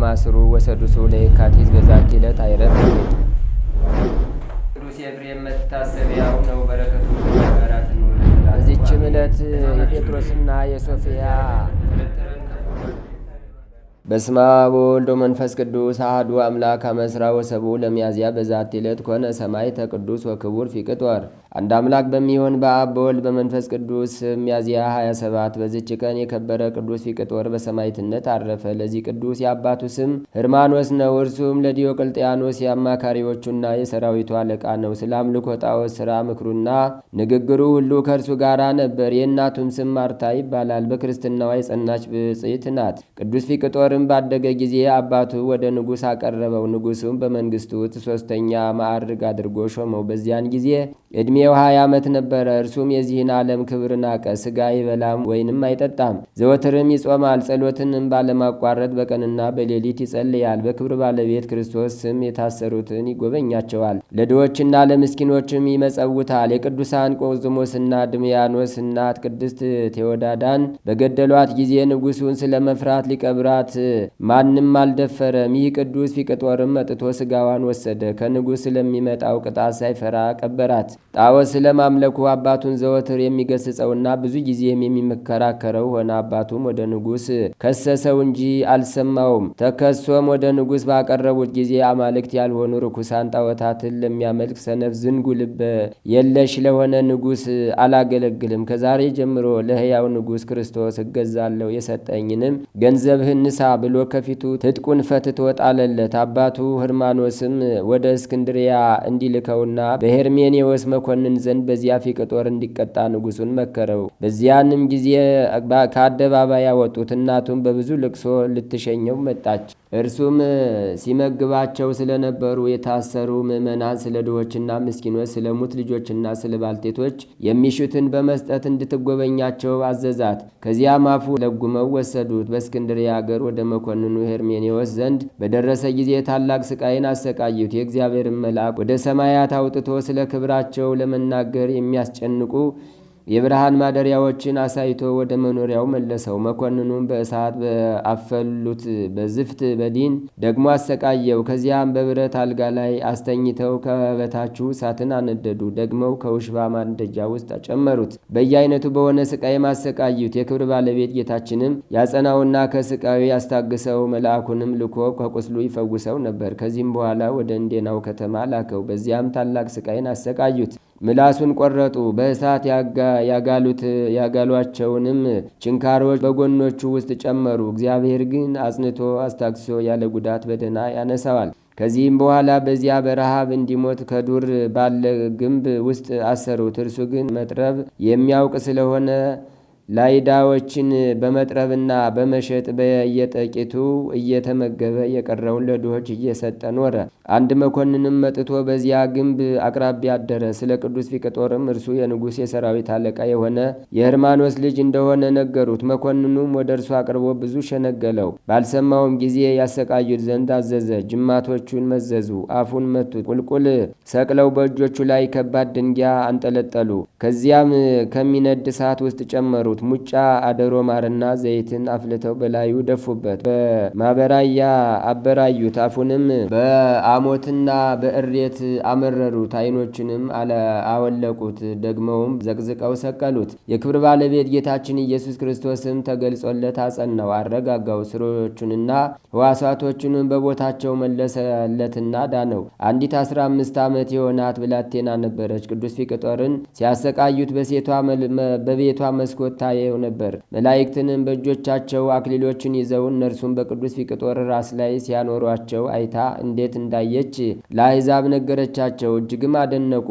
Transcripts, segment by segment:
ማስሩ ወሰዱሱ ለየካቲት በዛቲ ዕለት አይረፍ። ቅዱስ ኤፍሬም መታሰቢያው ነው። በረከቱ ጋራት ነው። በዚችም ዕለት የጴጥሮስና የሶፊያ በስመ አብ ወወልድ ወመንፈስ ቅዱስ አሐዱ አምላክ አመስራ ወሰቡ ለሚያዝያ በዛቲ ዕለት ኮነ ሰማዕተ ቅዱስ ወክቡር ፊቅጦር። አንድ አምላክ በሚሆን በአብ በወልድ በመንፈስ ቅዱስ ሚያዝያ 27 በዚች ቀን የከበረ ቅዱስ ፊቅጦር በሰማዕትነት አረፈ። ለዚህ ቅዱስ የአባቱ ስም ሕርማኖስ ነው። እርሱም ለዲዮቅልጥያኖስ የአማካሪዎቹና የሰራዊቱ አለቃ ነው። ስለ አምልኮ ጣዖት ሥራ ምክሩና ንግግሩ ሁሉ ከእርሱ ጋር ነበር። የእናቱም ስም ማርታ ይባላል። በክርስትናዋ የጸናች ብፅዕት ናት። ቅዱስ ፊቅጦር ባደገ ጊዜ አባቱ ወደ ንጉሥ አቀረበው። ንጉሡም በመንግስቱ ሶስተኛ ማዕርግ አድርጎ ሾመው። በዚያን ጊዜ ዕድሜው 20 ዓመት ነበረ። እርሱም የዚህን ዓለም ክብር ናቀ። ሥጋ አይበላም ወይንም አይጠጣም። ዘወትርም ይጾማል። ጸሎትንም ባለማቋረጥ በቀንና በሌሊት ይጸልያል። በክብር ባለቤት ክርስቶስ ስም የታሰሩትን ይጎበኛቸዋል። ለድሆችና ለምስኪኖችም ይመጸውታል። የቅዱሳን ቆዝሞስና ድምያኖስ እናት ቅድስት ቴዎዳዳን በገደሏት ጊዜ ንጉሡን ስለ መፍራት ሊቀብራት ማንም አልደፈረም። ይህ ቅዱስ ፊቅጦርም መጥቶ ሥጋዋን ወሰደ። ከንጉሥ ስለሚመጣው ቅጣት ሳይፈራ ቀበራት። ጣዖት ስለ ማምለኩ አባቱን ዘወትር የሚገስጸውና ብዙ ጊዜም የሚመከራከረው ሆነ። አባቱም ወደ ንጉሥ ከሰሰው እንጂ አልሰማውም። ተከሶም ወደ ንጉሥ ባቀረቡት ጊዜ አማልክት ያልሆኑ ርኩሳን ጣዖታትን ለሚያመልክ ሰነፍ ዝንጉ ልበ የለሽ ለሆነ ንጉሥ አላገለግልም። ከዛሬ ጀምሮ ለሕያው ንጉሥ ክርስቶስ እገዛለሁ። የሰጠኝንም ገንዘብህን ንሳ ብሎ ከፊቱ ትጥቁን ፈትቶ ጣለለት። አባቱ ሕርማኖስም ወደ እስክንድሪያ እንዲልከውና በሄርሜኔዎስ መኮንን ዘንድ በዚያ ፊቅጦር እንዲቀጣ ንጉሡን መከረው። በዚያንም ጊዜ ከአደባባይ ያወጡት። እናቱም በብዙ ልቅሶ ልትሸኘው መጣች። እርሱም ሲመግባቸው ስለነበሩ የታሰሩ ምዕመናን፣ ስለ ድሆችና ምስኪኖች፣ ስለ ሙት ልጆችና ስለ ባልቴቶች የሚሹትን በመስጠት እንድትጎበኛቸው አዘዛት። ከዚያም አፉ ለጉመው ወሰዱት። በእስክንድርያ አገር ወደ መኮንኑ ሄርሜኔዎስ ዘንድ በደረሰ ጊዜ ታላቅ ስቃይን አሰቃዩት። የእግዚአብሔርን መልአክ ወደ ሰማያት አውጥቶ ስለ ክብራቸው ለመናገር የሚያስጨንቁ የብርሃን ማደሪያዎችን አሳይቶ ወደ መኖሪያው መለሰው። መኮንኑም በእሳት በአፈሉት በዝፍት በዲን ደግሞ አሰቃየው። ከዚያም በብረት አልጋ ላይ አስተኝተው ከበታቹ እሳትን አነደዱ። ደግመው ከውሽባ ማንደጃ ውስጥ ጨመሩት። በየአይነቱ በሆነ ስቃይም አሰቃዩት። የክብር ባለቤት ጌታችንም ያጸናውና ከስቃዩ ያስታግሰው፣ መልአኩንም ልኮ ከቁስሉ ይፈውሰው ነበር። ከዚህም በኋላ ወደ እንዴናው ከተማ ላከው። በዚያም ታላቅ ስቃይን አሰቃዩት። ምላሱን ቆረጡ። በእሳት ያጋሏቸውንም ችንካሮች በጎኖቹ ውስጥ ጨመሩ። እግዚአብሔር ግን አጽንቶ አስታግሶ ያለ ጉዳት በደህና ያነሳዋል። ከዚህም በኋላ በዚያ በረሃብ እንዲሞት ከዱር ባለ ግንብ ውስጥ አሰሩት። እርሱ ግን መጥረብ የሚያውቅ ስለሆነ ላይዳዎችን በመጥረብና በመሸጥ በየጠቂቱ እየተመገበ የቀረውን ለድሆች እየሰጠ ኖረ። አንድ መኮንንም መጥቶ በዚያ ግንብ አቅራቢያ አደረ። ስለ ቅዱስ ፊቅጦርም እርሱ የንጉሥ የሰራዊት አለቃ የሆነ የሕርማኖስ ልጅ እንደሆነ ነገሩት። መኮንኑም ወደ እርሱ አቅርቦ ብዙ ሸነገለው። ባልሰማውም ጊዜ ያሰቃዩት ዘንድ አዘዘ። ጅማቶቹን መዘዙ፣ አፉን መቱት። ቁልቁል ሰቅለው በእጆቹ ላይ ከባድ ድንጋይ አንጠለጠሉ። ከዚያም ከሚነድ እሳት ውስጥ ጨመሩ። ሙጫ አደሮ ማርና ዘይትን አፍልተው በላዩ ደፉበት። በማበራያ አበራዩት። አፉንም በአሞትና በእሬት አመረሩት። ዓይኖቹንም አወለቁት። ደግመውም ዘቅዝቀው ሰቀሉት። የክብር ባለቤት ጌታችን ኢየሱስ ክርስቶስም ተገልጾለት አጸናው፣ አረጋጋው። ስሮቹንና ሕዋሳቶቹንም በቦታቸው መለሰለትና ዳነው። አንዲት 15 ዓመት የሆናት ብላቴና ነበረች። ቅዱስ ፊቅጦርን ሲያሰቃዩት በቤቷ መስኮት ታየው ነበር። መላእክትንም በእጆቻቸው አክሊሎችን ይዘው እነርሱም በቅዱስ ፊቅጦር ራስ ላይ ሲያኖሯቸው አይታ እንዴት እንዳየች ለአሕዛብ ነገረቻቸው። እጅግም አደነቁ።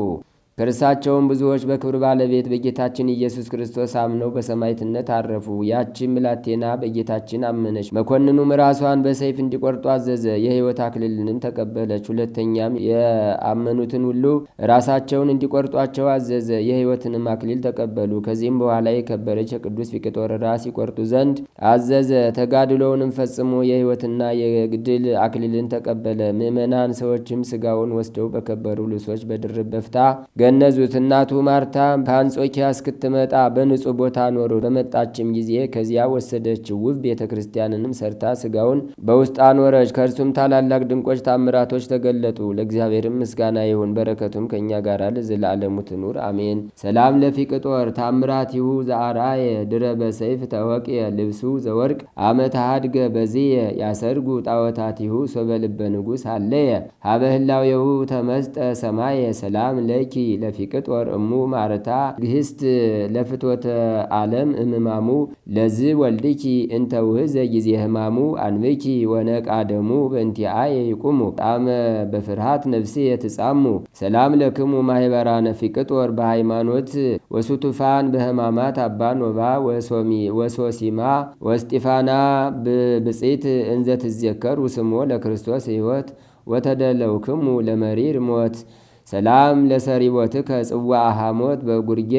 ከእርሳቸውም ብዙዎች በክብር ባለቤት በጌታችን ኢየሱስ ክርስቶስ አምነው በሰማዕትነት አረፉ። ያቺም ብላቴና በጌታችን አመነች። መኮንኑም ራሷን በሰይፍ እንዲቆርጡ አዘዘ። የሕይወት አክሊልንም ተቀበለች። ሁለተኛም የአመኑትን ሁሉ ራሳቸውን እንዲቆርጧቸው አዘዘ። የሕይወትንም አክሊል ተቀበሉ። ከዚህም በኋላ የከበረች የቅዱስ ፊቅጦር ራስ ይቆርጡ ዘንድ አዘዘ። ተጋድሎውንም ፈጽሞ የሕይወትና የድል አክሊልን ተቀበለ። ምዕመናን ሰዎችም ስጋውን ወስደው በከበሩ ልብሶች በድርብ በፍታ ገነዙት። እናቱ ማርታ ከአንጾኪያ እስክትመጣ በንጹሕ ቦታ ኖሮ በመጣችም ጊዜ ከዚያ ወሰደችው። ውብ ቤተ ክርስቲያንንም ሰርታ ሥጋውን በውስጥ አኖረች። ከእርሱም ታላላቅ ድንቆች ታምራቶች ተገለጡ። ለእግዚአብሔርም ምስጋና ይሁን፣ በረከቱም ከእኛ ጋር ለዘላለሙ ትኑር አሜን። ሰላም ለፊቅጦር ታምራቲሁ ዘአርአየ ድረ በሰይፍ ተወቅየ ልብሱ ዘወርቅ አመት አድገ በዝየ ያሰርጉ ጣዖታቲሁ ሶበልበ ንጉሥ አለየ ሀበህላዌሁ ተመስጠ ሰማየ ሰላም ለኪ ለፊቅጦር እሙ ማርታ ግህስት ለፍትወተ ዓለም እምማሙ ለዝ ወልድኪ እንተ ውህዘ ጊዜ ህማሙ አንብኪ ወነቃ ደሙ በእንቲአየ ይቁሙ ጣመ በፍርሃት ነፍሴ የትጻሙ ሰላም ለክሙ ማህበራነ ፊቅጦር በሃይማኖት ወሱቱፋን በህማማት አባ ኖባ ወሶሲማ ወስጢፋና ብጽት እንዘ ትዘከሩ ስሞ ለክርስቶስ ሕይወት ወተደለውክሙ ለመሪር ሞት ሰላም ለሰሪቦትከ ጽዋ ሐሞት በጉርጌ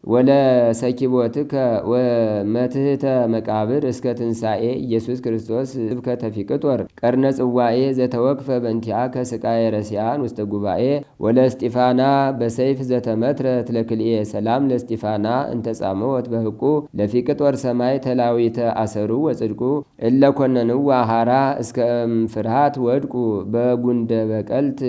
ወለ ሰኪቦትከ ወመትህተ መቃብር እስከ ትንሣኤ ኢየሱስ ክርስቶስ ስብከተ ፊቅጦር ቀርነ ጽዋኤ ዘተወክፈ በእንቲአከ ስቃየ ረሲያን ውስተ ጉባኤ ወለ እስጢፋና በሰይፍ ዘተመትረት ለክልኤ ሰላም ለእስጢፋና እንተጻመወት በህቁ ለፊቅጦር ሰማይ ተላዊተ አሰሩ ወጽድቁ እለ ኮነንዋ ሐራ እስከ ፍርሃት ወድቁ በጉንደ በቀልት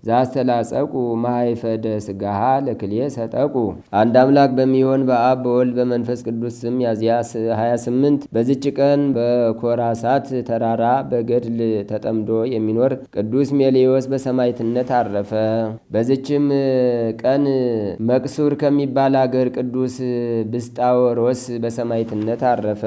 ዛስተላጸቁ ማይፈደ ስጋሃ ለክልኤ ሰጠቁ። አንድ አምላክ በሚሆን በአብ በወልድ በመንፈስ ቅዱስ ስም ሚያዝያ 28 በዚች ቀን በኮራሳት ተራራ በገድል ተጠምዶ የሚኖር ቅዱስ ሜሌዎስ በሰማዕትነት አረፈ። በዚችም ቀን መቅሱር ከሚባል አገር ቅዱስ ብስጣወሮስ በሰማዕትነት አረፈ።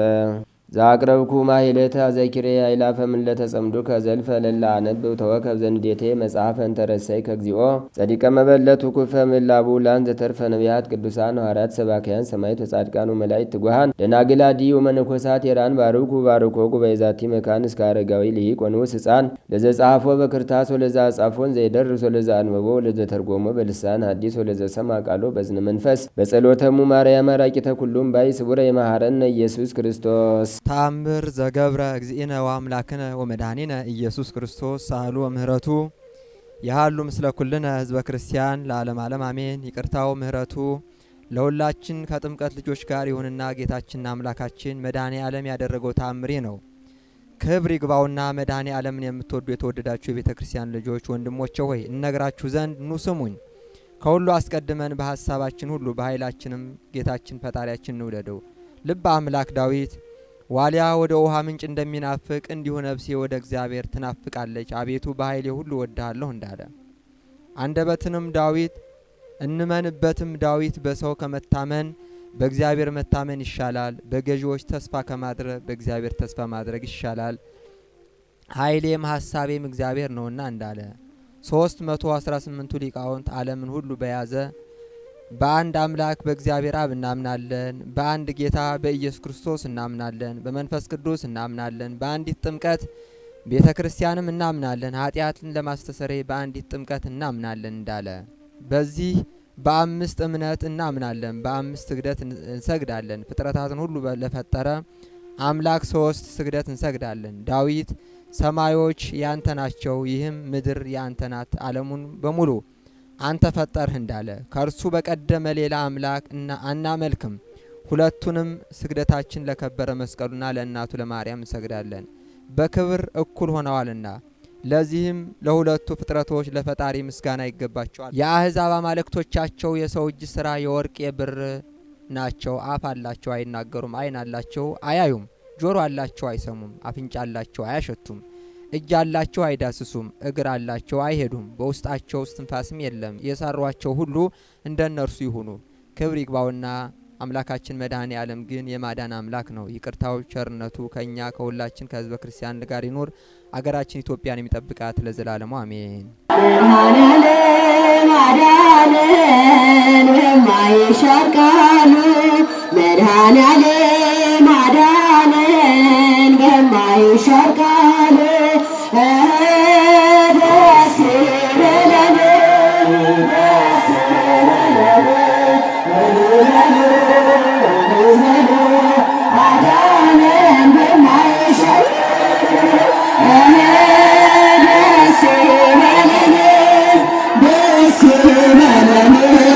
ዛቅረብኩ ማሂለተ ዘኪሬ አይላፈም ለተጸምዱ ከዘልፈ ለላ አነብብ ተወከብ ዘንዴቴ መጽሐፈ እንተረሰይ ከግዚኦ ጸዲቀ መበለቱ ኩፈ ምላቡ ላን ዘተርፈ ነቢያት ቅዱሳን ሐዋርያት ሰባክያን ሰማዕት ወጻድቃኑ መላእክት ትጉሃን ደናግል አድኅዩ መነኮሳት የራን ባርኩ ባርኮ ጉባኤ ዛቲ መካን እስከ አረጋዊ ልሂቅ ወንዑስ ሕፃን ለዘ ጻፎ በክርታስ ወለዛ ጻፎን ዘይደርስ ወለዛ አንበቦ ወለዘ ተርጎሞ በልሳን ሐዲስ ወለዘ ሰማ ቃሎ በዝነ መንፈስ በጸሎተሙ ማርያም አራቂተ ኩሉም ባይ ስቡረ የማሐረነ ኢየሱስ ክርስቶስ ተአምር ዘገብረ እግዚእነ ወአምላክነ ወመድኃኒነ ኢየሱስ ክርስቶስ ሳህሉ ወምህረቱ ያሃሉ ምስለ ኩልነ ህዝበ ክርስቲያን ለዓለም ዓለም አሜን። ይቅርታው ምህረቱ ለሁላችን ከጥምቀት ልጆች ጋር ይሁንና ጌታችንና አምላካችን መድኃኔ ዓለም ያደረገው ተአምሬ ነው። ክብር ይግባውና መድኃኔ ዓለምን የምትወዱ የተወደዳችሁ የቤተ ክርስቲያን ልጆች ወንድሞቼ ሆይ እነግራችሁ ዘንድ ኑ ስሙኝ። ከሁሉ አስቀድመን በሐሳባችን ሁሉ በኃይላችንም ጌታችን ፈጣሪያችን እንውደደው። ልበ አምላክ ዳዊት ዋሊያ ወደ ውሃ ምንጭ እንደሚናፍቅ እንዲሁ ነፍሴ ወደ እግዚአብሔር ትናፍቃለች፣ አቤቱ በኃይሌ ሁሉ ወድሃለሁ እንዳለ አንደበትንም ዳዊት እንመንበትም ዳዊት በሰው ከመታመን በእግዚአብሔር መታመን ይሻላል፣ በገዢዎች ተስፋ ከማድረግ በእግዚአብሔር ተስፋ ማድረግ ይሻላል፣ ኃይሌም ሐሳቤም እግዚአብሔር ነውና እንዳለ 318ቱ ሊቃውንት ዓለምን ሁሉ በያዘ በአንድ አምላክ በእግዚአብሔር አብ እናምናለን። በአንድ ጌታ በኢየሱስ ክርስቶስ እናምናለን። በመንፈስ ቅዱስ እናምናለን። በአንዲት ጥምቀት ቤተ ክርስቲያንም እናምናለን። ኃጢአትን ለማስተሰረይ በአንዲት ጥምቀት እናምናለን እንዳለ በዚህ በአምስት እምነት እናምናለን። በአምስት ስግደት እንሰግዳለን። ፍጥረታትን ሁሉ ለፈጠረ አምላክ 3 ስግደት እንሰግዳለን። ዳዊት ሰማዮች ያንተ ናቸው፣ ይህም ምድር ያንተ ናት፣ ዓለሙን በሙሉ አንተ ፈጠርህ እንዳለ ከእርሱ በቀደመ ሌላ አምላክ አናመልክም። ሁለቱንም ስግደታችን ለከበረ መስቀሉና ለእናቱ ለማርያም እንሰግዳለን፣ በክብር እኩል ሆነዋልና። ለዚህም ለሁለቱ ፍጥረቶች ለፈጣሪ ምስጋና ይገባቸዋል። የአሕዛብ አማልክቶቻቸው የሰው እጅ ሥራ የወርቅ የብር ናቸው። አፍ አላቸው አይናገሩም፣ ዓይን አላቸው አያዩም፣ ጆሮ አላቸው አይሰሙም፣ አፍንጫ አላቸው አያሸቱም፣ እጅ አላቸው አይዳስሱም፣ እግር አላቸው አይሄዱም፣ በውስጣቸው እስትንፋስም የለም። የሰሯቸው ሁሉ እንደነርሱ ይሁኑ። ክብር ይግባውና አምላካችን መድኃኔ ዓለም ግን የማዳን አምላክ ነው። ይቅርታው ቸርነቱ ከኛ ከሁላችን ከህዝበ ክርስቲያን ጋር ይኑር። አገራችን ኢትዮጵያን የሚጠብቃት ለዘላለሙ አሜን። መድኃኔ ዓለም አዳነን በማይሻር ቃሉ፣ መድኃኔ ዓለም አዳነን በማይሻር ቃሉ ደስ ይበለን ደስ አዳነን በማይሻር ደስ ይበለን ደስ ይበለን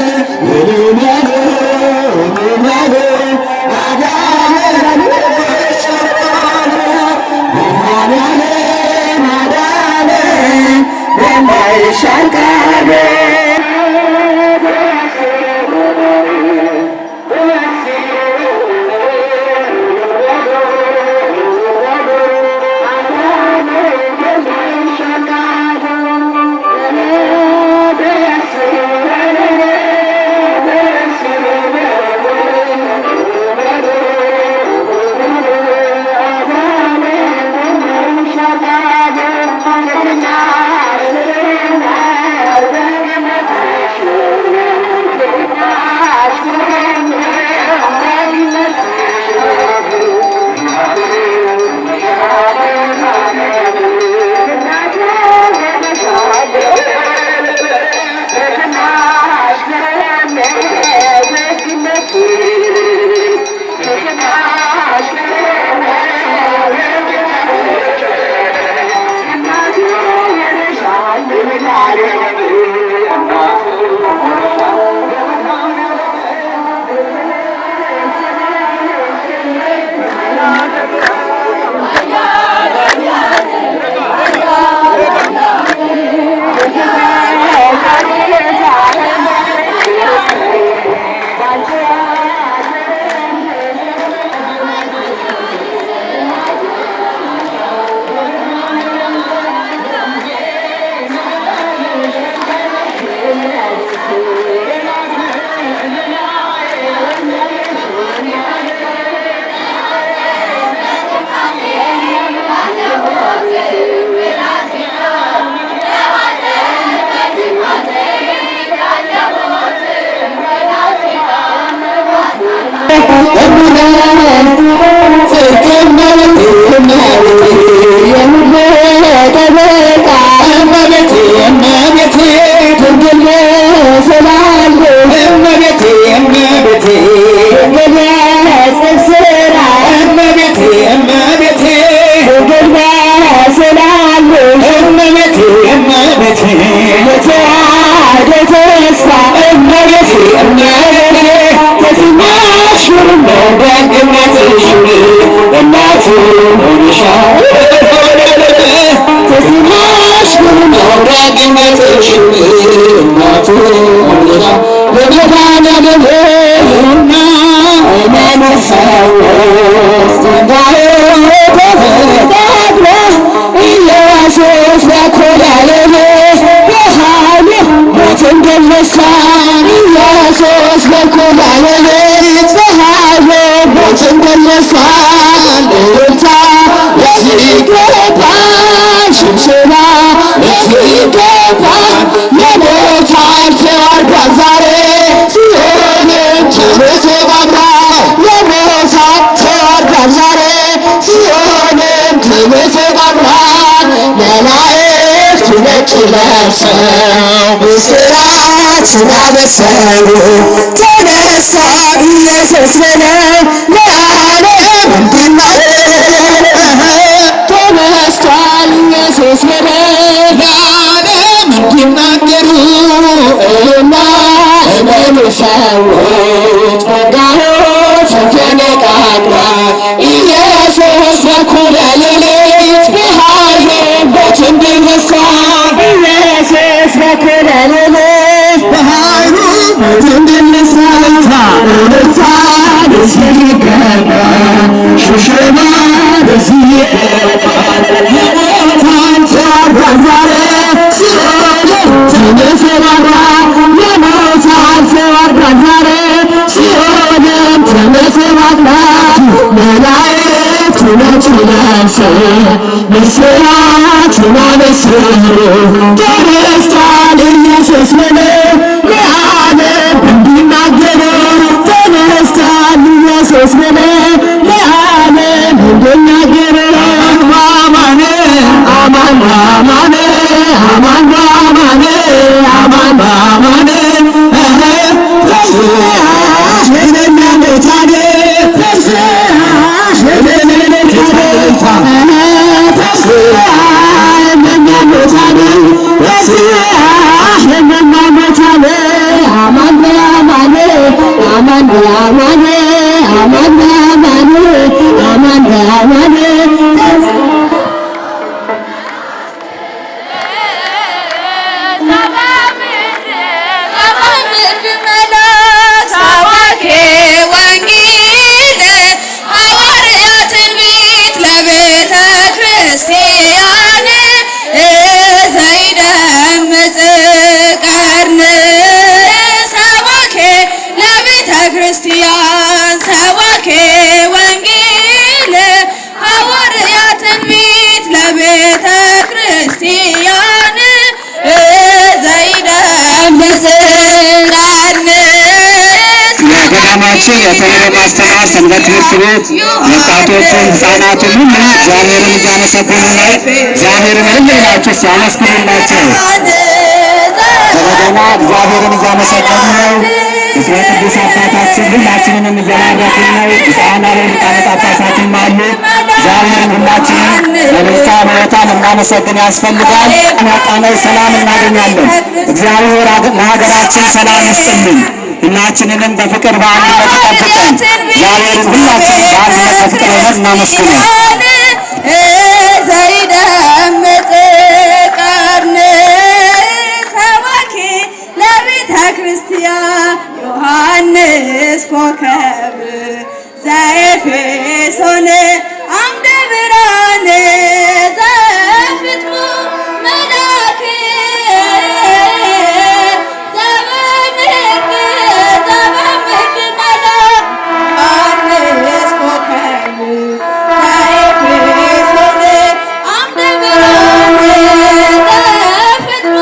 Aman ክርስቲያን ዘይደምጽ ቀርን ሰባኬ ለቤተ ክርስቲያን ሰባኬ ወንጌል ሐዋርያ ትንቢት ለቤተ ክርስቲያን ዘይደምጽ ቀርን የገዳማችን የተለየ ማስተማር ሰንበት ትምህርት ቤት ወጣቶችን ሕፃናትን ሁሉ እግዚአብሔርን እያመሰገኑ ነው። እግዚአብሔርን ሁላችሁ ሲያመስግኑላቸው በበገና እግዚአብሔርን እያመሰገኑ ነው። እስመ ቅዱስ አባታችን ሁላችንንም እየባረኩን ነው። ሕፃናት ሊቃነ ጳጳሳትም አሉ። እግዚአብሔርን ሁላችንም በልልታ በሆታን እናመሰግን ያስፈልጋል። ያጣነው ሰላም እናገኛለን። እግዚአብሔር ለሀገራችን ሰላም ይስጥልን። ሁላችንንም በፍቅር በአንድነት ይጠብቀን። እግዚአብሔርን ሁላችንም በአንድነት በፍቅር ሆነን እናመስግነው። ዘይደምጽ ቀርን ሰባኬ ለቤተ ክርስቲያን ዮሐንስ ኮከብ ዘኤፌሶን አምደ ብርሃን ዘፍጥሞ መላክ ዮሐንስ ኮከብ ዘኤፌሶን አምደ ብርሃን ዘፍጥሞ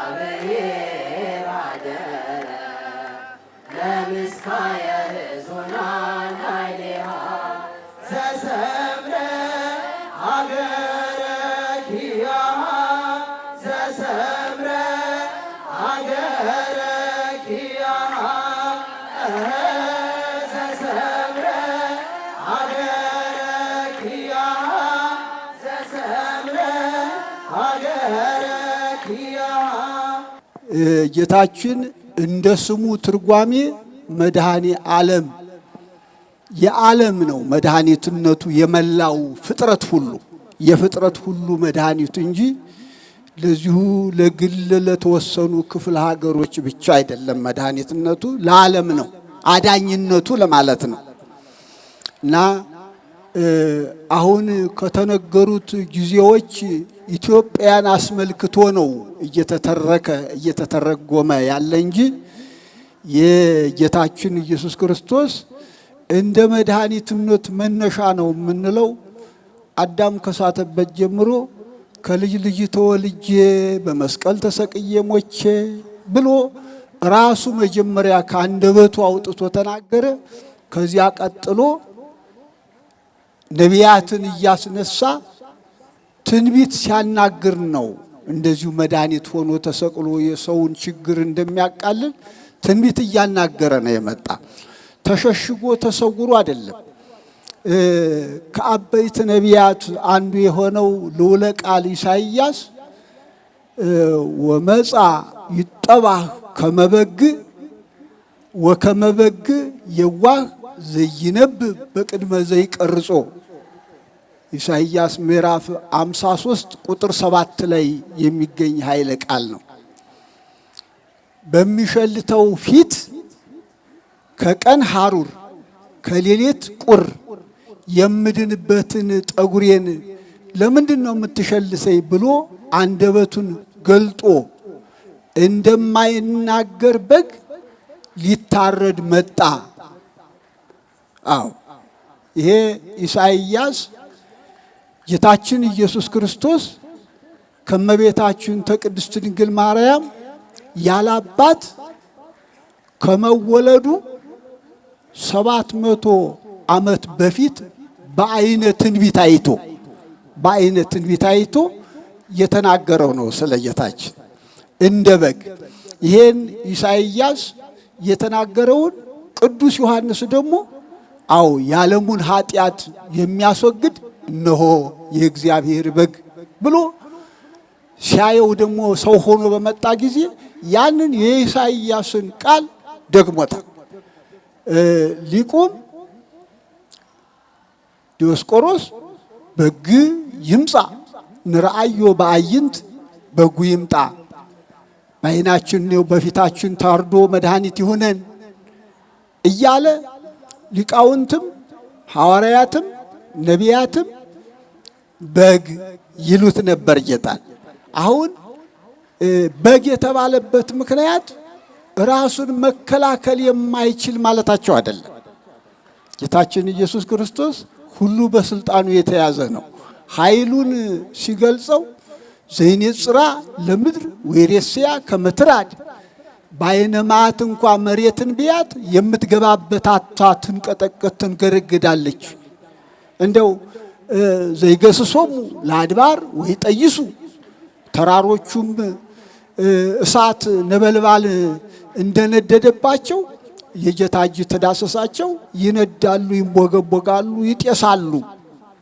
እግዚአብሔር ዘሰምረ አገረ ኪያሃ ዘሰምረ አገረ ኪያሃ ዘሰምረ አገረ ኪያሃ ዘሰምረ አገረ ኪያሃ። ጌታችን እንደ ስሙ ትርጓሜ መድኃኔ ዓለም የዓለም ነው። መድኃኒትነቱ የመላው ፍጥረት ሁሉ የፍጥረት ሁሉ መድኃኒቱ እንጂ ለዚሁ ለግል ለተወሰኑ ክፍለ ሀገሮች ብቻ አይደለም። መድኃኒትነቱ ለዓለም ነው፣ አዳኝነቱ ለማለት ነው። እና አሁን ከተነገሩት ጊዜዎች ኢትዮጵያን አስመልክቶ ነው እየተተረጎመ ያለ እንጂ የጌታችን ኢየሱስ ክርስቶስ እንደ መድኃኒትነት መነሻ ነው የምንለው አዳም ከሳተበት ጀምሮ ከልጅ ልጅ ተወልጄ በመስቀል ተሰቅዬ ሞቼ ብሎ ራሱ መጀመሪያ ከአንደበቱ አውጥቶ ተናገረ። ከዚያ ቀጥሎ ነቢያትን እያስነሳ ትንቢት ሲያናግር ነው እንደዚሁ መድኃኒት ሆኖ ተሰቅሎ የሰውን ችግር እንደሚያቃልል ትንቢት እያናገረ ነው የመጣ። ተሸሽጎ ተሰውሮ አይደለም። ከአበይት ነቢያት አንዱ የሆነው ልዑለ ቃል ኢሳይያስ ወመጻ ይጠባህ ከመበግ ወከመበግ የዋህ ዘይነብ በቅድመ ዘይቀርጾ ኢሳይያስ ምዕራፍ 53 ቁጥር 7 ላይ የሚገኝ ኃይለ ቃል ነው። በሚሸልተው ፊት ከቀን ሐሩር ከሌሊት ቁር የምድንበትን ጠጉሬን ለምንድን ነው የምትሸልሰኝ ብሎ አንደበቱን ገልጦ እንደማይናገር በግ ሊታረድ መጣ። አዎ ይሄ ኢሳይያስ ጌታችን ኢየሱስ ክርስቶስ ከመቤታችን ከቅድስት ድንግል ማርያም ያላባት ከመወለዱ 700 ዓመት በፊት በአይነ ትንቢት አይቶ የተናገረው ነው ስለ ጌታችን እንደ በግ። ይሄን ኢሳይያስ የተናገረውን ቅዱስ ዮሐንስ ደግሞ አው የዓለሙን ኃጢአት የሚያስወግድ እነሆ የእግዚአብሔር በግ ብሎ ሲያየው ደግሞ ሰው ሆኖ በመጣ ጊዜ ያንን የኢሳይያስን ቃል ደግሞታል። ሊቁም ዲዮስቆሮስ በግ ይምጻ ንርአዮ በአይንት በጉ ይምጣ፣ በዓይናችን ነው በፊታችን ታርዶ መድኃኒት ይሁነን እያለ ሊቃውንትም ሐዋርያትም ነቢያትም በግ ይሉት ነበር ጌታን። አሁን በግ የተባለበት ምክንያት ራሱን መከላከል የማይችል ማለታቸው አይደለም። ጌታችን ኢየሱስ ክርስቶስ ሁሉ በስልጣኑ የተያዘ ነው። ኃይሉን ሲገልጸው ዘይኔጽራ ለምድር ወይሬስያ ከመትራድ በዓይነ መዓት እንኳ መሬትን ቢያት የምትገባበት አታ ትንቀጠቀጥ ትንገረግዳለች። እንደው ዘይገስሶሙ ለአድባር ወይ ጠይሱ ተራሮቹም እሳት ነበልባል እንደነደደባቸው የጌታ እጅ ተዳሰሳቸው፣ ይነዳሉ፣ ይንቦገቦጋሉ፣ ይጤሳሉ።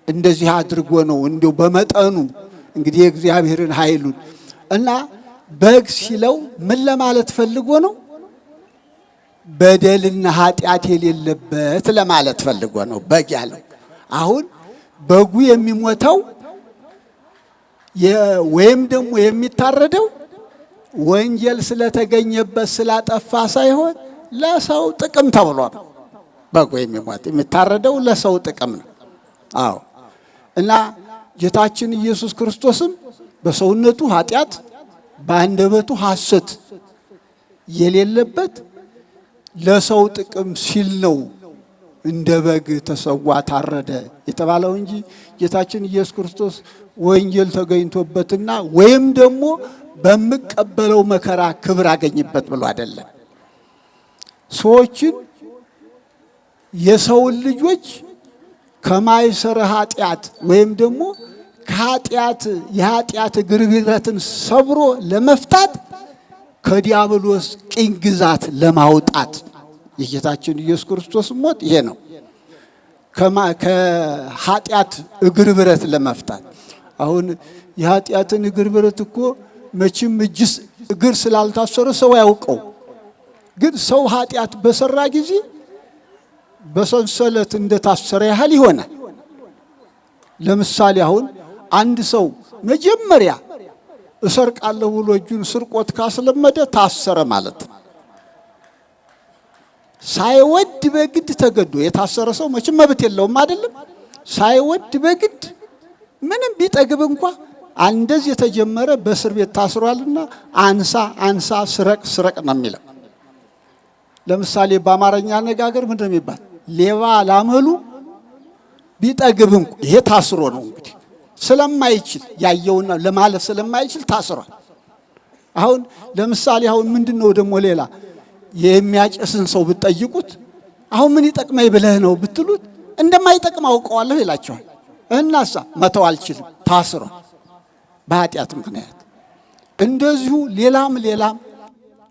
እንደዚህ አድርጎ ነው እንዲሁ በመጠኑ እንግዲህ የእግዚአብሔርን ኃይሉን እና በግ ሲለው ምን ለማለት ፈልጎ ነው? በደልና ኃጢአት የሌለበት ለማለት ፈልጎ ነው በግ ያለው። አሁን በጉ የሚሞተው ወይም ደግሞ የሚታረደው ወንጀል ስለተገኘበት ስላጠፋ ሳይሆን ለሰው ጥቅም ተብሎ ነው። በጉ የሚታረደው ለሰው ጥቅም ነው። አዎ እና ጌታችን ኢየሱስ ክርስቶስም በሰውነቱ ኃጢአት በአንደበቱ ሐሰት የሌለበት ለሰው ጥቅም ሲል ነው እንደ በግ ተሰዋ ታረደ የተባለው እንጂ ጌታችን ኢየሱስ ክርስቶስ ወንጀል ተገኝቶበትና ወይም ደግሞ በሚቀበለው መከራ ክብር አገኝበት ብሎ አይደለም። ሰዎችን የሰውን ልጆች ከማይሰረ ኃጢአት ወይም ደግሞ ከኃጢአት የኃጢአት ግርግረትን ሰብሮ ለመፍታት ከዲያብሎስ ቅኝ ግዛት ለማውጣት የጌታችን ኢየሱስ ክርስቶስ ሞት ይሄ ነው። ከኃጢአት እግር ብረት ለመፍታት አሁን የኃጢአትን እግር ብረት እኮ መቼም እጅስ እግር ስላልታሰረ ሰው ያውቀው። ግን ሰው ኃጢአት በሰራ ጊዜ በሰንሰለት እንደታሰረ ያህል ይሆናል። ለምሳሌ አሁን አንድ ሰው መጀመሪያ እሰርቃለሁ ብሎ እጁን ስርቆት ካስለመደ ታሰረ ማለት ነው። ሳይወድ በግድ ተገዶ የታሰረ ሰው መቼም መብት የለውም አይደለም። ሳይወድ በግድ ምንም ቢጠግብ እንኳን እንደዚህ የተጀመረ በእስር ቤት ታስሯልና አንሳ አንሳ ስረቅ ስረቅ ነው የሚለው። ለምሳሌ በአማርኛ አነጋገር ምንድነው የሚባል? ሌባ ላመሉ ቢጠግብ እንኳን ይሄ ታስሮ ነው እንግዲህ ስለማይችል ያየውና ለማለፍ ስለማይችል ታስሯል። አሁን ለምሳሌ አሁን ምንድነው ደግሞ ሌላ የሚያጨስን ሰው ብትጠይቁት አሁን ምን ይጠቅመኝ ብለህ ነው ብትሉት እንደማይጠቅም አውቀዋለሁ ይላችኋል። እናሳ መተው አልችልም ታስሯል በኃጢአት ምክንያት። እንደዚሁ ሌላም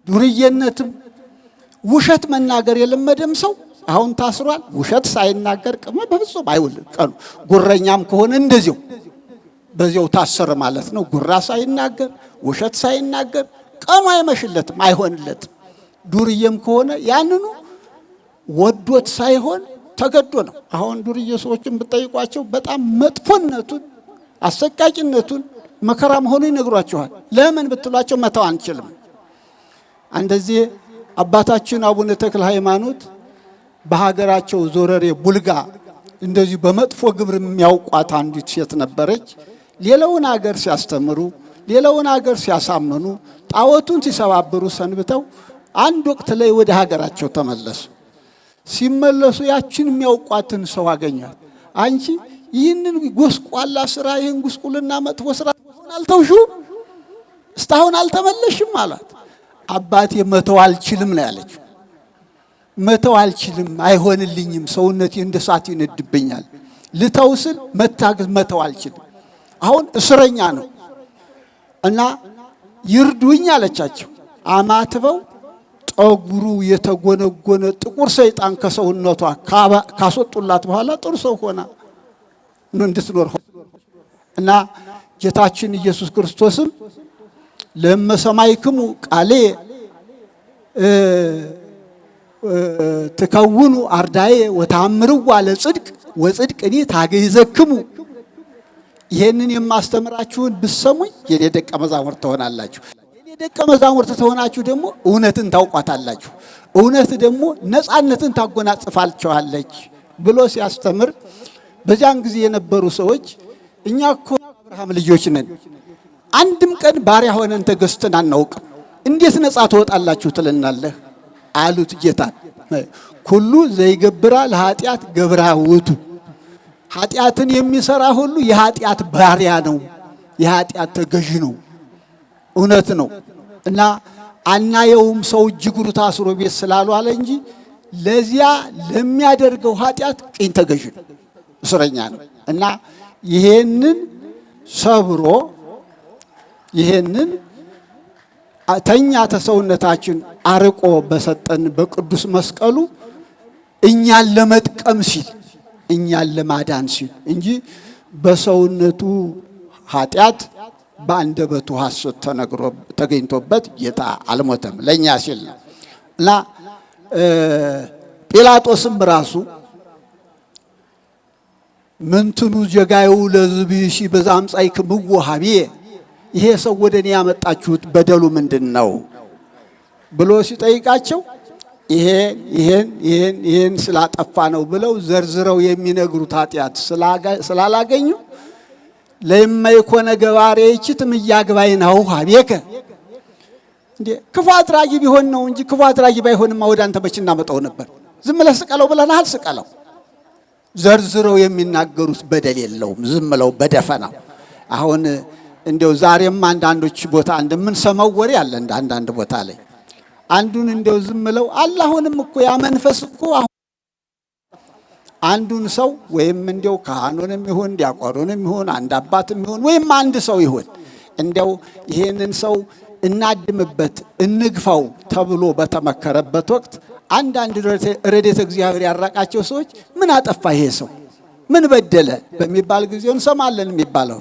ዱርዬነትም ውሸት መናገር የለመደም ሰው አሁን ታስሯል። ውሸት ሳይናገር ቅመ በፍጹም አይውልም ቀኑ። ጉረኛም ከሆነ እንደዚሁ በዚያው ታሰረ ማለት ነው። ጉራ ሳይናገር ውሸት ሳይናገር ቀኑ አይመሽለትም አይሆንለትም። ዱርዬም ከሆነ ያንኑ ወዶት ሳይሆን ተገዶ ነው። አሁን ዱርዬ ሰዎችን ብትጠይቋቸው በጣም መጥፎነቱን አሰቃቂነቱን መከራ መሆኑን ይነግሯቸዋል። ለምን ብትሏቸው መተው አንችልም። እንደዚህ አባታችን አቡነ ተክለ ሃይማኖት በሀገራቸው ዞረሬ ቡልጋ እንደዚህ በመጥፎ ግብር የሚያውቋት አንዲት ሴት ነበረች። ሌላውን ሀገር ሲያስተምሩ ሌላውን ሀገር ሲያሳምኑ ጣዖቱን ሲሰባብሩ ሰንብተው አንድ ወቅት ላይ ወደ ሀገራቸው ተመለሱ። ሲመለሱ ያችን የሚያውቋትን ሰው አገኛት። አንቺ ይህንን ጎስቋላ ስራ ይህን ጉስቁልና መጥፎ ስራ አልተውሽም እስካሁን አልተመለሽም አላት። አባቴ መተው አልችልም ነው ያለችው። መተው አልችልም አይሆንልኝም፣ ሰውነቴ እንደ እሳት ይነድብኛል። ልተው ስል መታገዝ መተው አልችልም። አሁን እስረኛ ነው እና ይርዱኝ አለቻቸው። አማትበው ጠጉሩ የተጎነጎነ ጥቁር ሰይጣን ከሰውነቷ ካስወጡላት በኋላ ጥሩ ሰው ሆና እንድትኖር እና ጌታችን ኢየሱስ ክርስቶስም ለመሰማይክሙ ቃሌ ተከውኑ አርዳዬ ወታምርዋ ለጽድቅ ወጽድቅኒ ታገይዘክሙ፣ ይሄንን የማስተምራችሁን ብትሰሙኝ የኔ ደቀ መዛሙርት ትሆናላችሁ። የኔ ደቀ መዛሙርት ትሆናችሁ ደግሞ እውነትን ታውቋታላችሁ፣ እውነት ደግሞ ነፃነትን ታጎናጽፋችኋለች ብሎ ሲያስተምር በዚያን ጊዜ የነበሩ ሰዎች እኛ እኮ አብርሃም ልጆች ነን፣ አንድም ቀን ባሪያ ሆነን ተገዝተን አናውቅም፣ እንዴት ነፃ ትወጣላችሁ ትልናለህ አሉት ጌታ። ኩሉ ዘይገብራ ለኃጢአት ገብራ ውእቱ፣ ኃጢአትን የሚሰራ ሁሉ የኃጢአት ባሪያ ነው፣ የኃጢአት ተገዥ ነው። እውነት ነው እና አናየውም ሰው እጅግሩ ታስሮ ቤት ስላሉ አለ እንጂ ለዚያ ለሚያደርገው ኃጢአት ቅኝ ተገዥ ነው፣ እስረኛ ነው። እና ይሄንን ሰብሮ ይሄንን ተኛ ተሰውነታችን አርቆ በሰጠን በቅዱስ መስቀሉ እኛን ለመጥቀም ሲል እኛን ለማዳን ሲል እንጂ በሰውነቱ ኃጢአት በአንደበቱ ሐሰት ተነግሮ ተገኝቶበት ጌታ አልሞተም፣ ለኛ ሲል ነው። እና ጲላጦስም ራሱ ምንትኑ ጀጋዩ ለዝብሺ በዛምጻይ ክምዎ ሀቤ፣ ይሄ ሰው ወደ እኔ ያመጣችሁት በደሉ ምንድን ነው ብሎ ሲጠይቃቸው ይሄን ስላጠፋ ነው ብለው ዘርዝረው የሚነግሩት ኃጢአት ስላላገኙ ለማይኮነ ገባሬ ይችትም ያግባይናው ሀቤከ፣ እንዴ ክፉ አድራጊ ቢሆን ነው እንጂ ክፉ አድራጊ ባይሆንማ ወደ አንተ መች እናመጣው ነበር? ዝም ብለህ ስቀለው ብለናል፣ ስቀለው። ዘርዝረው የሚናገሩት በደል የለውም፣ ዝም ብለው በደፈናው። አሁን እንደው ዛሬም አንዳንዶች ቦታ እንደምንሰማው ወሬ አለ አንዳንድ ቦታ ላይ አንዱን እንደው ዝም ብለው አላሁንም እኮ ያ መንፈስ እኮ አንዱን ሰው ወይም እንዲያው ካህኑንም ይሁን ዲያቆኑንም ይሁን አንድ አባትም ይሁን ወይም አንድ ሰው ይሁን እንዲያው ይሄንን ሰው እናድምበት እንግፋው ተብሎ በተመከረበት ወቅት አንዳንድ ረድኤተ እግዚአብሔር ያራቃቸው ሰዎች ምን አጠፋ ይሄ ሰው ምን በደለ በሚባል ጊዜ እንሰማለን የሚባለው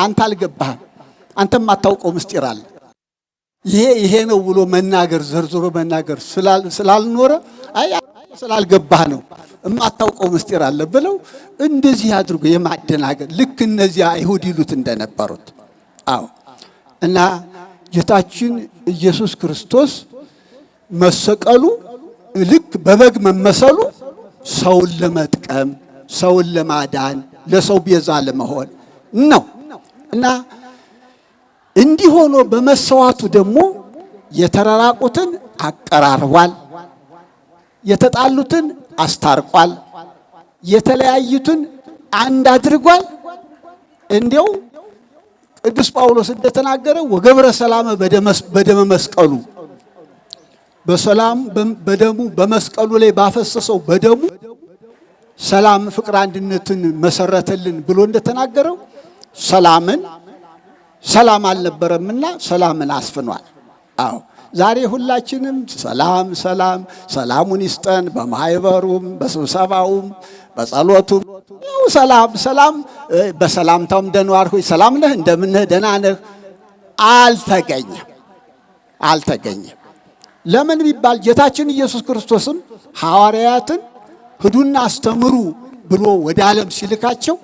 አንተ አልገባህም አንተም አታውቀው ምስጢር አለ ይሄ ነው ብሎ መናገር ዘርዝሮ መናገር ስላልኖረ ስላልገባህ ነው እማታውቀው ምስጢር አለ ብለው እንደዚህ አድርጎ የማደናገር ልክ እነዚያ አይሁድ ይሉት እንደነበሩት አዎ እና ጌታችን ኢየሱስ ክርስቶስ መሰቀሉ ልክ በበግ መመሰሉ ሰውን ለመጥቀም ሰውን ለማዳን ለሰው ቤዛ ለመሆን ነው እና እንዲህ ሆኖ በመሰዋቱ ደግሞ የተራራቁትን አቀራርቧል የተጣሉትን አስታርቋል የተለያዩትን አንድ አድርጓል እንዲያው ቅዱስ ጳውሎስ እንደተናገረው ወገብረ ሰላም በደመ መስቀሉ በሰላም በደሙ በመስቀሉ ላይ ባፈሰሰው በደሙ ሰላም ፍቅር አንድነትን መሰረተልን ብሎ እንደተናገረው ሰላም አልነበረምና ሰላምን አስፍኗል አዎ ዛሬ ሁላችንም ሰላሙን ይስጠን በማህበሩም በስብሰባውም በጸሎቱም ያው ሰላም በሰላምታውም ደህና ሆይ ሰላም ነህ እንደምን ነህ ደህና ነህ አልተገኘም ለምን ቢባል ጌታችን ኢየሱስ ክርስቶስም ሐዋርያትን ሂዱና አስተምሩ ብሎ ወደ ዓለም ሲልካቸው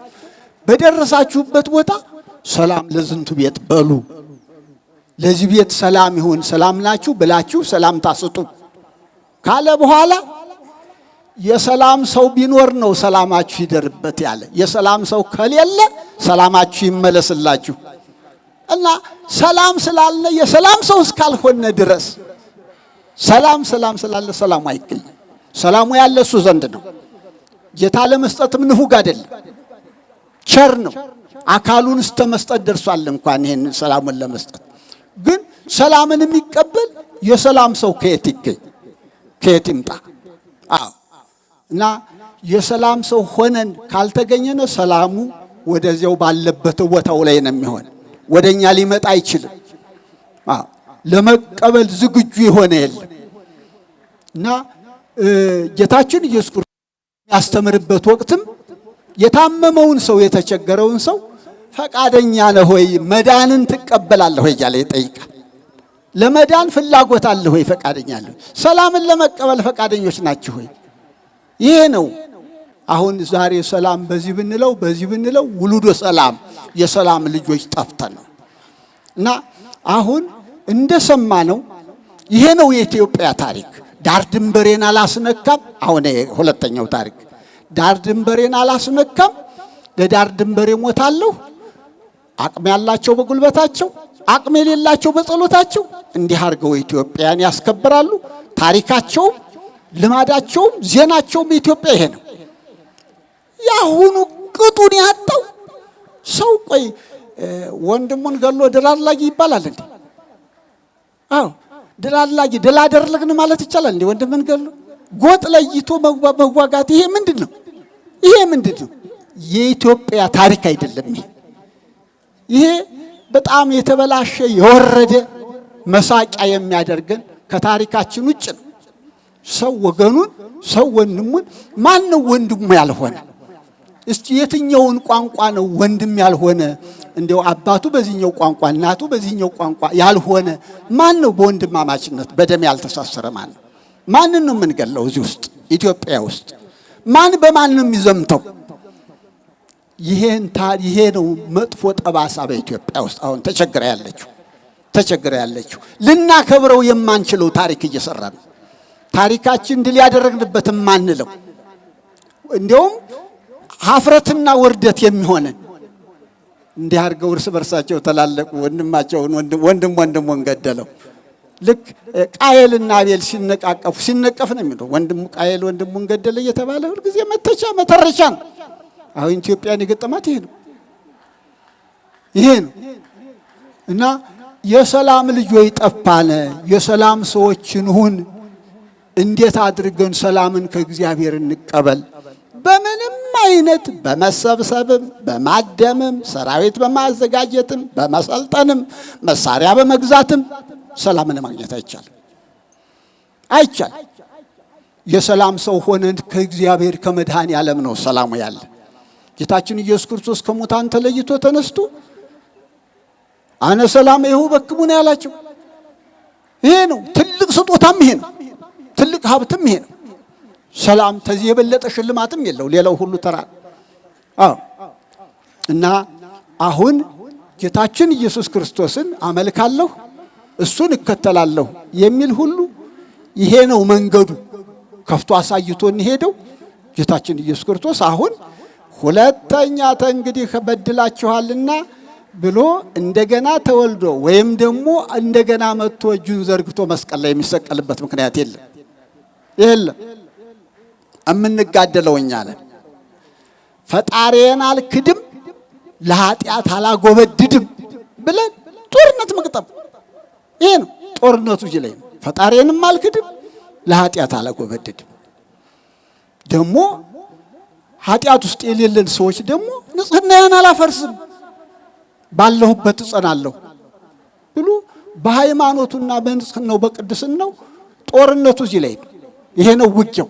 በደረሳችሁበት ቦታ ሰላም ለዝንቱ ቤት በሉ ለዚህ ቤት ሰላም ይሁን ሰላም ናችሁ ብላችሁ ሰላም ታስጡ ካለ በኋላ የሰላም ሰው ቢኖር ነው ሰላማችሁ ይደርበት ያለ የሰላም ሰው ከሌለ ሰላማችሁ ይመለስላችሁ እና ሰላም ስላለ የሰላም ሰው እስካልሆነ ድረስ ሰላም ስላለ ሰላሙ አይገኝም ሰላሙ ያለ እሱ ዘንድ ነው ጌታ ለመስጠትም ንፉግ አይደለም ቸር ነው አካሉን እስከ መስጠት ደርሷል እንኳን ይሄን ሰላሙን ለመስጠት ግን ሰላምን የሚቀበል የሰላም ሰው ከየት ይምጣ እና የሰላም ሰው ሆነን ካልተገኘነ ሰላሙ ወደዚያው ባለበት ቦታው ላይ ነው የሚሆን ወደኛ ሊመጣ አይችልም ለመቀበል ዝግጁ የሆነ የለም እና ጌታችን ኢየሱስ ክርስቶስ ያስተምርበት ወቅትም የታመመውን ሰው የተቸገረውን ሰው ፈቃደኛ ነህ ሆይ መዳንን ትቀበላለህ ሆይ እያለ ይጠይቃል ለመዳን ፍላጎት አለ ሆይ ፈቃደኛ ነህ ሰላምን ለመቀበል ፈቃደኞች ናችሁ ሆይ ይሄ ነው አሁን ዛሬ ሰላም በዚህ ብንለው ውሉዶ ሰላም የሰላም ልጆች ጠፍተን ነው እና አሁን እንደሰማነው ይሄ ነው የኢትዮጵያ ታሪክ ዳር ድንበሬን አላስነካም አሁን ሁለተኛው ታሪክ ዳር ድንበሬን አላስነካም ለዳር ድንበሬ ሞታለሁ አቅም ያላቸው በጉልበታቸው አቅም የሌላቸው በጸሎታቸው እንዲህ አድርገው ኢትዮጵያን ያስከብራሉ ታሪካቸው ልማዳቸው ዜናቸው በኢትዮጵያ ይሄ ነው ያሁኑ ቅጡን ያጣው ሰው ቆይ ወንድሙን ገሎ ደላላጊ ይባላል እንዴ አዎ ደላላጊ ደላደርልግን ማለት ይቻላል እንዴ ወንድምን ገሎ ጎጥ ለይቶ መዋጋት ይሄ ምንድነው የኢትዮጵያ ታሪክ አይደለም ይሄ በጣም የተበላሸ የወረደ መሳቂያ የሚያደርገን ከታሪካችን ውጭ ነው ሰው ወገኑን ሰው ወንድሙን ማን ነው ወንድሙ ያልሆነ እስቲ የትኛውን ቋንቋ ነው ወንድም ያልሆነ እንደው አባቱ በዚህኛው ቋንቋ እናቱ በዚህኛው ቋንቋ ያልሆነ ማን ነው በወንድማማችነት በደም ያልተሳሰረ ማን ነው የምንገለው እዚህ ውስጥ ኢትዮጵያ ውስጥ ማን በማን ነው የሚዘምተው ይሄ ነው መጥፎ ጠባሳ በኢትዮጵያ ውስጥ አሁን ተቸግረ ያለችው ልናከብረው የማንችለው ታሪክ እየሰራን ታሪካችን ድል ያደረግንበት ማንለው እንደውም ሀፍረትና ወርደት የሚሆነን እንዲህ አድርገው እርስ በርሳቸው ተላለቁ ወንድማቸውን ወንድሙን ገደለው ልክ ቃየልና አቤል ሲነቀፍ ነው የሚለው ወንድሙ ቃየል ወንድሙን ገደለ እየተባለ ሁሉ ጊዜ መተረቻ ነው አሁን ኢትዮጵያን የገጠማት ይሄ ነው እና የሰላም ልጆች ጠፋነ የሰላም ሰዎች እንሁን እንዴት አድርገን ሰላምን ከእግዚአብሔር እንቀበል በምንም አይነት በመሰብሰብም በማደምም ሰራዊት በማዘጋጀትም በመሰልጠንም መሳሪያ በመግዛትም ሰላምን ማግኘት አይቻልም። የሰላም ሰው ሆነን ከእግዚአብሔር ከመድኃኔ ዓለም ነው ሰላሙ ያለ። ጌታችን ኢየሱስ ክርስቶስ ከሙታን ተለይቶ ተነስቶ አነ ሰላም ይሁ በክሙ ነው ያላቸው። ይሄ ነው ትልቅ ስጦታም፣ ይሄ ነው ትልቅ ሀብትም፣ ይሄ ነው ሰላም። ከዚህ የበለጠ ሽልማትም የለው፣ ሌላው ሁሉ ተራ። እና አሁን ጌታችን ኢየሱስ ክርስቶስን አመልካለሁ እሱን እከተላለሁ የሚል ሁሉ ይሄ ነው መንገዱ ከፍቶ አሳይቶን ሄደው ጌታችን ኢየሱስ ክርስቶስ አሁን ሁለተኛ ተንግዲህ በድላችኋልና ብሎ እንደገና ተወልዶ ወይም ደግሞ እንደገና መጥቶ እጁን ዘርግቶ መስቀል ላይ የሚሰቀልበት ምክንያት የለም። እምንጋደለው እኛ ነን። ፈጣሪዬን አልክድም ለኃጢአት አላጎበድድም ብለን ጦርነት መቅጠም፣ ይሄ ነው ጦርነቱ እዚህ ላይ ነው። ፈጣሪዬንም አልክድም ለኃጢአት አላጎበድድም። ደግሞ ኃጢአት ውስጥ የሌለን ሰዎች ደግሞ ንጽህናዬን አላፈርስም ባለሁበት እጸናለሁ ብሎ በሃይማኖቱና በንጽህናው በቅድስናው ጦርነቱ እዚህ ላይ ነው። ይሄ ነው ውጊያው።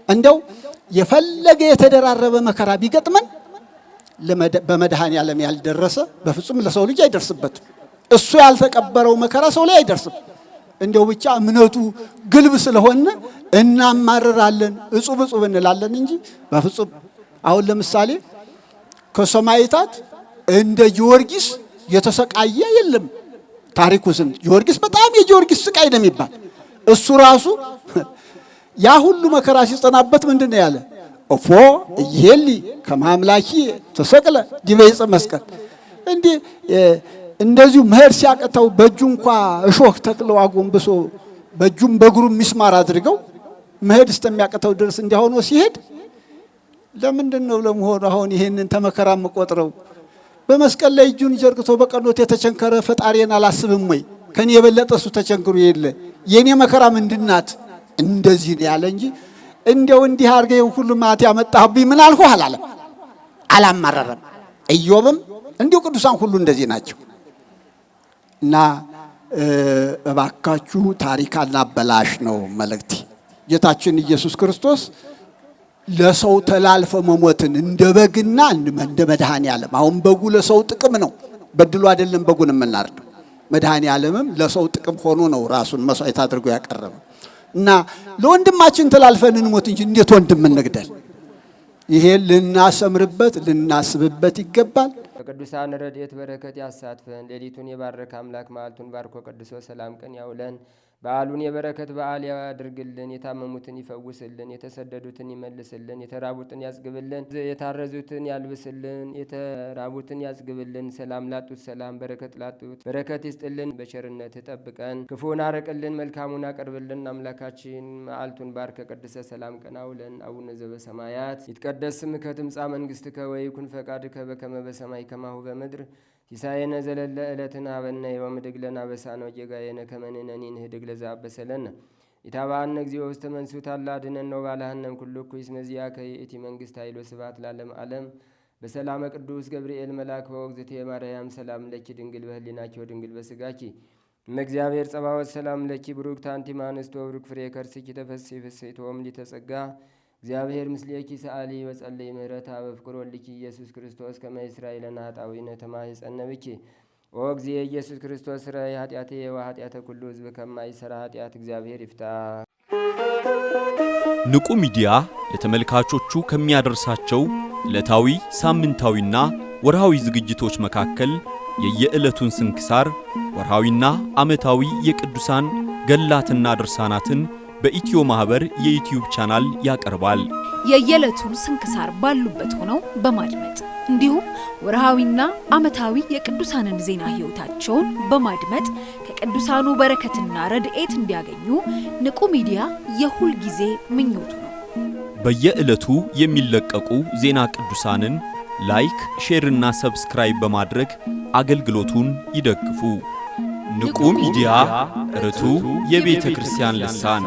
እንደው የፈለገ የተደራረበ መከራ ቢገጥመን በመድኃኔ ዓለም ያልደረሰ በፍጹም ለሰው ልጅ አይደርስበትም። እሱ ያልተቀበረው መከራ ሰው ላይ አይደርስም። እንደው ብቻ እምነቱ ግልብ ስለሆነ እናማርራለን፣ እጹብ እጹብ እንላለን እንጂ በፍጹም አሁን ለምሳሌ ከሰማዕታት እንደ ጊዮርጊስ የተሰቃየ የለም። ታሪኩ ስንት ጊዮርጊስ በጣም የጊዮርጊስ ስቃይ ነው የሚባል እሱ ራሱ ያ ሁሉ መከራ ሲጸናበት ምንድን ነው ያለ? እፎ እየሊ ከማምላኪ ተሰቅለ ዲበ ዕፀ መስቀል። እንደዚሁ መሄድ ሲያቅተው በእጁ እንኳ እሾህ ተክለው አጎንብሶ በእጁም በእግሩም ሚስማር አድርገው መሄድ እስከሚያቅተው ድረስ እንዲሆኖ ሲሄድ ለምንድን ነው ለመሆኑ አሁን ይሄንን ተመከራ መቆጥረው በመስቀል ላይ እጁን ዘርግቶ በቀኖት የተቸንከረ ፈጣሪን አላስብም ወይ? ከኔ የበለጠ እሱ ተቸንክሮ የለ የኔ መከራ ምንድናት? እንደዚህ ነው ያለ እንጂ እንደው እንዲህ አርገው ሁሉ ማት ያመጣብኝ ምን አልኩ አላለም፣ አላማረረም። ኢዮብም እንዲሁ ቅዱሳን ሁሉ እንደዚህ ናቸው። እና እባካችሁ ታሪክ አናበላሽ ነው መልእክቴ። ጌታችን ኢየሱስ ክርስቶስ ለሰው ተላልፈ መሞትን እንደ በግና እንደ መድኃኔ ዓለም። አሁን በጉ ለሰው ጥቅም ነው፣ በድሉ አይደለም በጉን የምናርደው። መድኃኔ ዓለምም ለሰው ጥቅም ሆኖ ነው ራሱን መስዋዕት አድርጎ ያቀረበው። እና ለወንድማችን ተላልፈን እንሞት እንጂ እንዴት ወንድም እንግደል? ይሄ ልናሰምርበት ልናስብበት ይገባል። በቅዱሳን ረድኤት በረከት ያሳትፈን። ሌሊቱን የባረከ አምላክ መዓልቱን ባርኮ ቀድሶ ሰላም ቀን ያውለን። በዓሉን የበረከት በዓል ያድርግልን። የታመሙትን ይፈውስልን፣ የተሰደዱትን ይመልስልን፣ የተራቡትን ያጽግብልን፣ የታረዙትን ያልብስልን፣ የተራቡትን ያጽግብልን። ሰላም ላጡት ሰላም፣ በረከት ላጡት በረከት ይስጥልን። በቸርነት ጠብቀን፣ ክፉን አርቅልን፣ መልካሙን አቅርብልን። አምላካችን መዓልቱን ባርከ ቀድሰ ሰላም ቀን አውለን። አቡነ ዘበሰማያት ይትቀደስ ስምከ ትምጻእ መንግሥትከ ወይኩን ፈቃድከ በከመ በሰማይ ከማሁ በምድር ሲሳየነ ዘለለ ዕለትነ ሀበነ ዮም ወኅድግ ለነ አበሳነ ወጌጋየነ ከመ ንሕነኒ ንኅድግ ለዘአበሰለነ ኢታብአነ እግዚኦ ውስተ መንሱት አላ አድኅነነ ወባልሐነ ኩሉ እኩይ እስመ ዚአከ ይእቲ መንግሥት ኃይል ወስብሐት ለዓለመ ዓለም። በሰላመ ቅዱስ ገብርኤል መልአክ በወግዝእትየ ማርያም ሰላም ለኪ ድንግል በህሊናኪ ወድንግል በሥጋኪ እመእግዚአብሔር ጸባኦት ሰላም ለኪ ብሩክት አንቲ እምአንስት ወብሩክ ፍሬ ከርሥኪ ተፈሥሒ ፍሥሕት ወምልዕተ ጸጋ እግዚአብሔር ምስሌኪ ሰአሊ ወጸልይ ምህረታ በፍቅር ወልኪ ኢየሱስ ክርስቶስ ከመ ይሥራይ ለነ ኃጣውኢነ ተማኅፀነ ብኪ ኦ እግዚእ ኢየሱስ ክርስቶስ ሥራይ ኃጢአቴ ወኃጢአተ ኩሉ ሕዝብ ከማይሠራ ኃጢአት እግዚአብሔር ይፍታ። ንቁ ሚዲያ ለተመልካቾቹ ከሚያደርሳቸው ዕለታዊ ሳምንታዊና ወርሃዊ ዝግጅቶች መካከል የየዕለቱን ስንክሳር ወርሃዊና ዓመታዊ የቅዱሳን ገላትና ድርሳናትን በኢትዮ ማህበር የዩቲዩብ ቻናል ያቀርባል። የየዕለቱን ስንክሳር ባሉበት ሆነው በማድመጥ እንዲሁም ወርሃዊና ዓመታዊ የቅዱሳንን ዜና ሕይወታቸውን በማድመጥ ከቅዱሳኑ በረከትና ረድኤት እንዲያገኙ ንቁ ሚዲያ የሁል ጊዜ ምኞቱ ነው። በየዕለቱ የሚለቀቁ ዜና ቅዱሳንን ላይክ፣ ሼርና ሰብስክራይብ በማድረግ አገልግሎቱን ይደግፉ። ንቁ ሚዲያ ርቱ የቤተ ክርስቲያን ልሳን